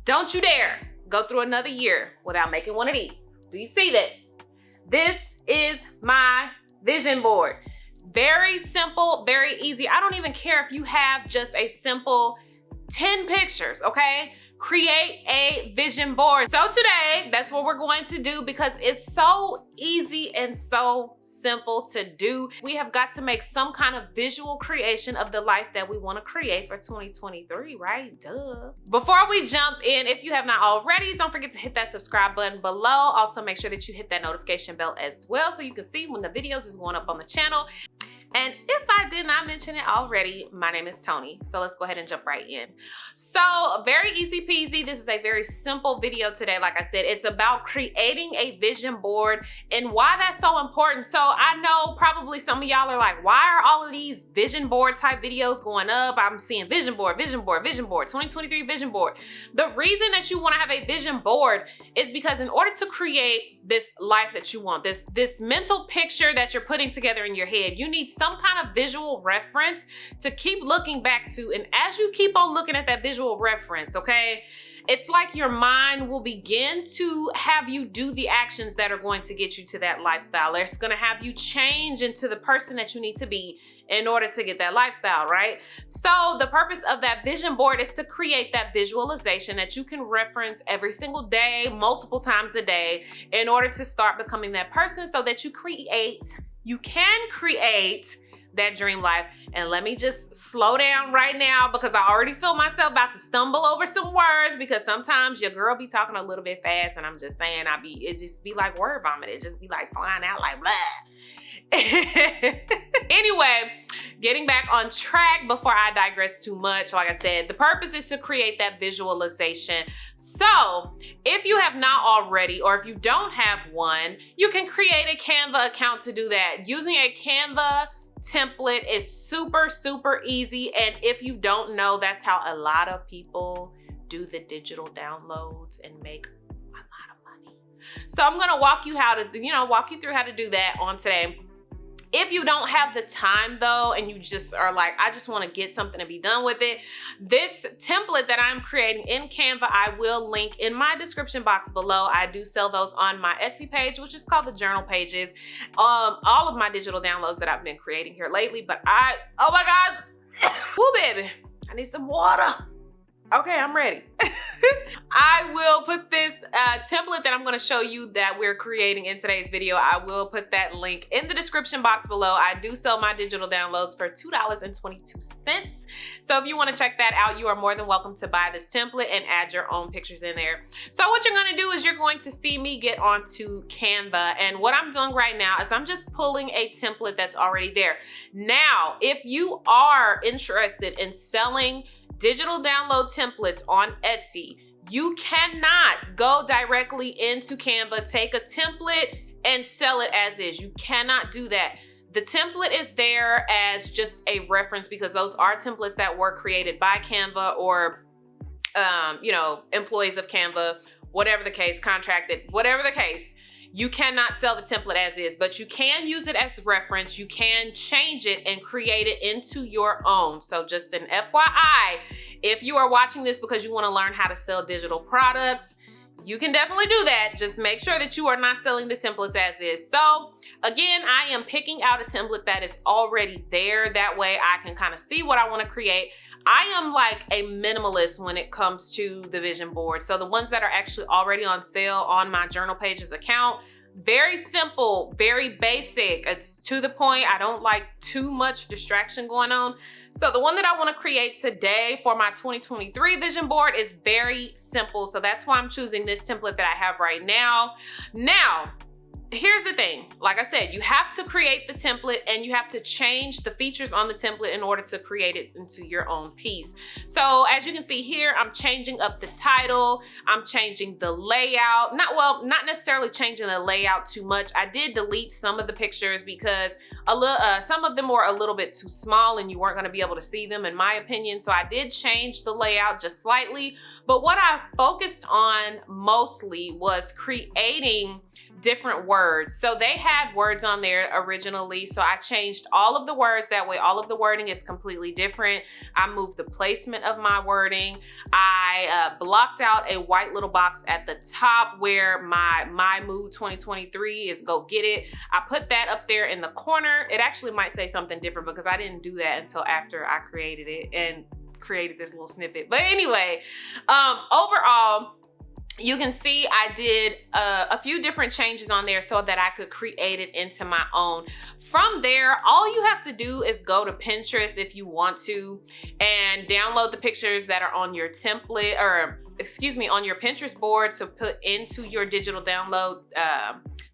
Don't you dare go through another year without making one of these. Do you see this? This is my vision board. Very simple, very easy. I don't even care if you have just a simple 10 pictures, okay? Create a vision board. So today, that's what we're going to do because it's so easy and so simple to do. We have got to make some kind of visual creation of the life that we want to create for 2023, right? Duh. Before we jump in, if you have not already, don't forget to hit that subscribe button below. Also, make sure that you hit that notification bell as well so you can see when the videos is going up on the channel. And if I did not mention it already, my name is Toni. So let's go ahead and jump right in. So very easy peasy. This is a very simple video today. Like I said, it's about creating a vision board and why that's so important. So I know probably some of y'all are like, why are all of these vision board type videos going up? I'm seeing vision board, 2023 vision board. The reason that you want to have a vision board is because in order to create this life that you want, this mental picture that you're putting together in your head, you need some kind of visual reference to keep looking back to. And as you keep on looking at that visual reference, okay, it's like your mind will begin to have you do the actions that are going to get you to that lifestyle. It's going to have you change into the person that you need to be in order to get that lifestyle, right? So the purpose of that vision board is to create that visualization that you can reference every single day, multiple times a day, in order to start becoming that person so that you can create that dream life. And let me just slow down right now because I already feel myself about to stumble over some words because sometimes your girl be talking a little bit fast and I'm just saying it just be like word vomit. It just be like flying out like blah. Anyway, getting back on track before I digress too much, like I said, the purpose is to create that visualization. So if you have not already, or if you don't have one, you can create a Canva account to do that. Using a Canva template is super, super easy. And if you don't know, that's how a lot of people do the digital downloads and make a lot of money. So I'm gonna walk you through how to do that on today. If you don't have the time though, and you just are like, I just want to get something to be done with it, this template that I'm creating in Canva, I will link in my description box below. I do sell those on my Etsy page, which is called the Journal Pages. All of my digital downloads that I've been creating here lately, but oh my gosh, woo baby, I need some water. Okay, I'm ready. I will put this template that I'm going to show you that we're creating in today's video. I will put that link in the description box below. I do sell my digital downloads for $2.22. So if you want to check that out, you are more than welcome to buy this template and add your own pictures in there. So what you're going to do is you're going to see me get onto Canva. And what I'm doing right now is I'm just pulling a template that's already there. Now, if you are interested in selling digital download templates on Etsy, you cannot go directly into Canva, take a template and sell it as is. You cannot do that. The template is there as just a reference because those are templates that were created by Canva or, employees of Canva, whatever the case, contracted, whatever the case. You cannot sell the template as is, but you can use it as reference. You can change it and create it into your own. So just an FYI, if you are watching this because you want to learn how to sell digital products, you can definitely do that. Just make sure that you are not selling the templates as is. So again, I am picking out a template that is already there. That way I can kind of see what I want to create. I am like a minimalist when it comes to the vision board. So the ones that are actually already on sale on my Journal Pages account, very simple, very basic. It's to the point. I don't like too much distraction going on. So the one that I want to create today for my 2023 vision board is very simple. So that's why I'm choosing this template that I have right now. Now, here's the thing. Like I said, you have to create the template and you have to change the features on the template in order to create it into your own piece. So as you can see here, I'm changing up the title. I'm changing the layout. Not necessarily changing the layout too much. I did delete some of the pictures because some of them were a little bit too small and you weren't going to be able to see them in my opinion. So I did change the layout just slightly, But what I focused on mostly was creating different words. So they had words on there originally, so I changed all of the words. That way all of the wording is completely different. I moved the placement of my wording. I blocked out a white little box at the top where my mood 2023 is go get it. I put that up there in the corner. It actually might say something different because I didn't do that until after I created it and created this little snippet. But anyway, overall, you can see I did a few different changes on there so that I could create it into my own. From there, all you have to do is go to Pinterest if you want to and download the pictures that are on your template, or excuse me, on your Pinterest board to put into your digital download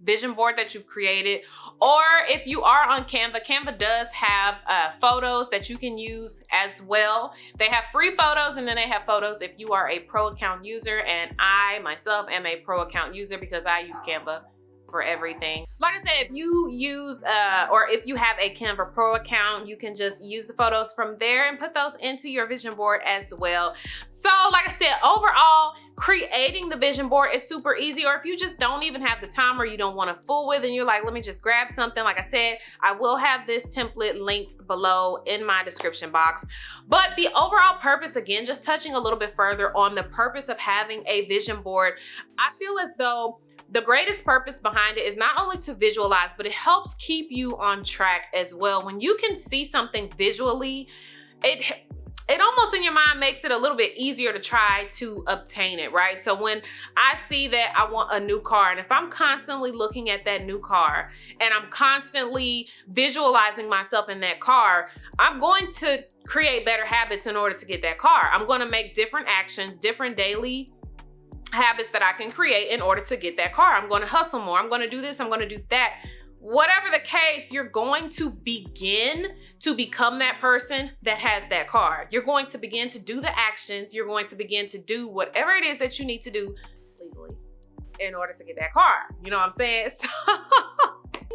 vision board that you've created. Or if you are on Canva, Canva does have photos that you can use as well. They have free photos, and then they have photos if you are a pro account user, and I myself am a pro account user because I use Canva for everything. Like I said, if you use or if you have a Canva Pro account, you can just use the photos from there and put those into your vision board as well. So like I said, overall, creating the vision board is super easy. Or if you just don't even have the time, or you don't want to fool with and you're like, let me just grab something, like I said, I will have this template linked below in my description box. But the overall purpose, again, just touching a little bit further on the purpose of having a vision board, I feel as though the greatest purpose behind it is not only to visualize, but it helps keep you on track as well. When you can see something visually, it almost in your mind makes it a little bit easier to try to obtain it, right? So when I see that I want a new car, and if I'm constantly looking at that new car and I'm constantly visualizing myself in that car, I'm going to create better habits in order to get that car. I'm going to make different actions, different daily habits that I can create in order to get that car. I'm going to hustle more. I'm going to do this. I'm going to do that. Whatever the case, you're going to begin to become that person that has that car. You're going to begin to do the actions. You're going to begin to do whatever it is that you need to do legally in order to get that car. You know what I'm saying? So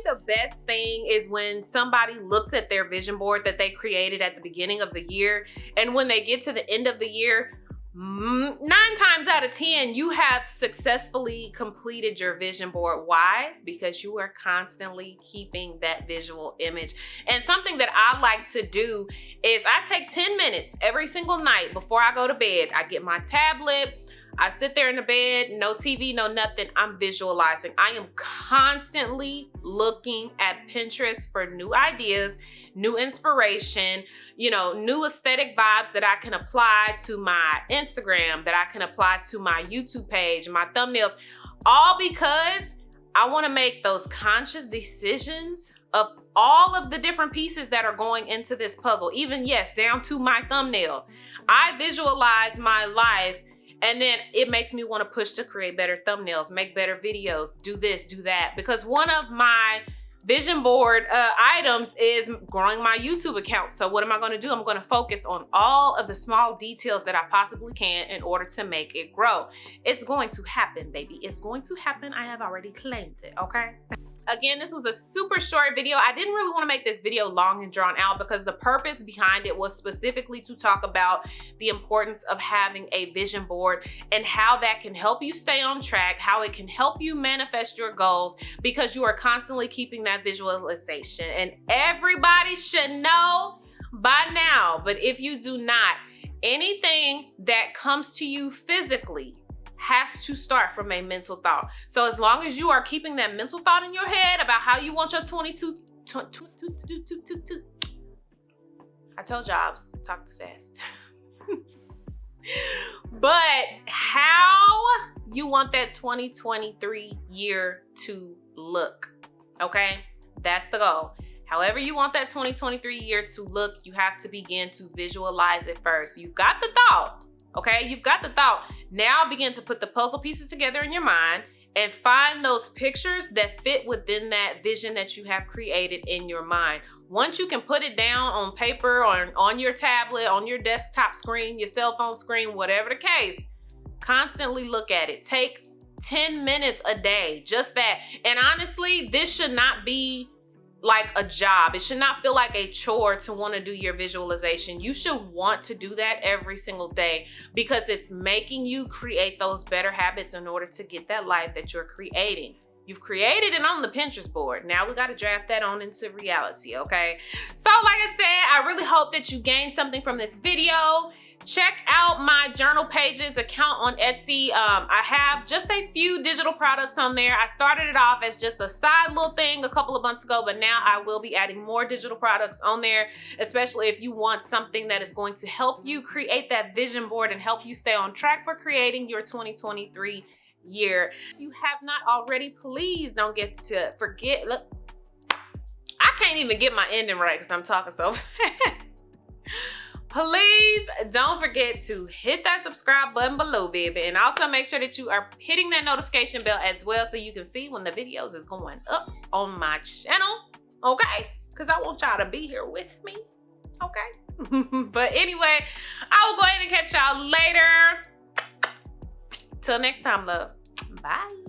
the best thing is when somebody looks at their vision board that they created at the beginning of the year, and when they get to the end of the year, 9 times out of 10, you have successfully completed your vision board. Why? Because you are constantly keeping that visual image. And something that I like to do is I take 10 minutes every single night before I go to bed. I get my tablet, I sit there in the bed, no TV, no nothing. I'm visualizing. I am constantly looking at Pinterest for new ideas, new inspiration, you know, new aesthetic vibes that I can apply to my Instagram, that I can apply to my YouTube page, my thumbnails, all because I want to make those conscious decisions of all of the different pieces that are going into this puzzle, even, yes, down to my thumbnail. I visualize my life, and then it makes me want to push to create better thumbnails, make better videos, do this, do that. Because one of my vision board items is growing my YouTube account. So what am I going to do? I'm going to focus on all of the small details that I possibly can in order to make it grow. It's going to happen, baby. It's going to happen. I have already claimed it, okay? Again, this was a super short video. I didn't really want to make this video long and drawn out because the purpose behind it was specifically to talk about the importance of having a vision board and how that can help you stay on track, how it can help you manifest your goals, because you are constantly keeping that visualization. And everybody should know by now, but if you do not, anything that comes to you physically has to start from a mental thought. So as long as you are keeping that mental thought in your head about how you want your I told you I was talking too fast. But how you want that 2023 year to look, okay? That's the goal. However you want that 2023 year to look, you have to begin to visualize it first. You've got the thought. Okay, you've got the thought. Now begin to put the puzzle pieces together in your mind and find those pictures that fit within that vision that you have created in your mind. Once you can put it down on paper or on your tablet, on your desktop screen, your cell phone screen, whatever the case, constantly look at it. Take 10 minutes a day, just that. And honestly, this should not be like a job. It should not feel like a chore to want to do your visualization. You should want to do that every single day because it's making you create those better habits in order to get that life that you're creating. You've created it on the Pinterest board. Now we got to draft that on into reality, okay? So like I said, I really hope that you gained something from this video. Check out my journal pages account on Etsy. I have just a few digital products on there. I started it off as just a side little thing a couple of months ago, but now I will be adding more digital products on there, especially if you want something that is going to help you create that vision board and help you stay on track for creating your 2023 year. If you have not already, please don't forget. Look, I can't even get my ending right because I'm talking so fast. Please don't forget to hit that subscribe button below, baby. And also make sure that you are hitting that notification bell as well so you can see when the videos is going up on my channel, okay? Because I want y'all to be here with me, okay? But anyway, I will go ahead and catch y'all later. Till next time, love. Bye.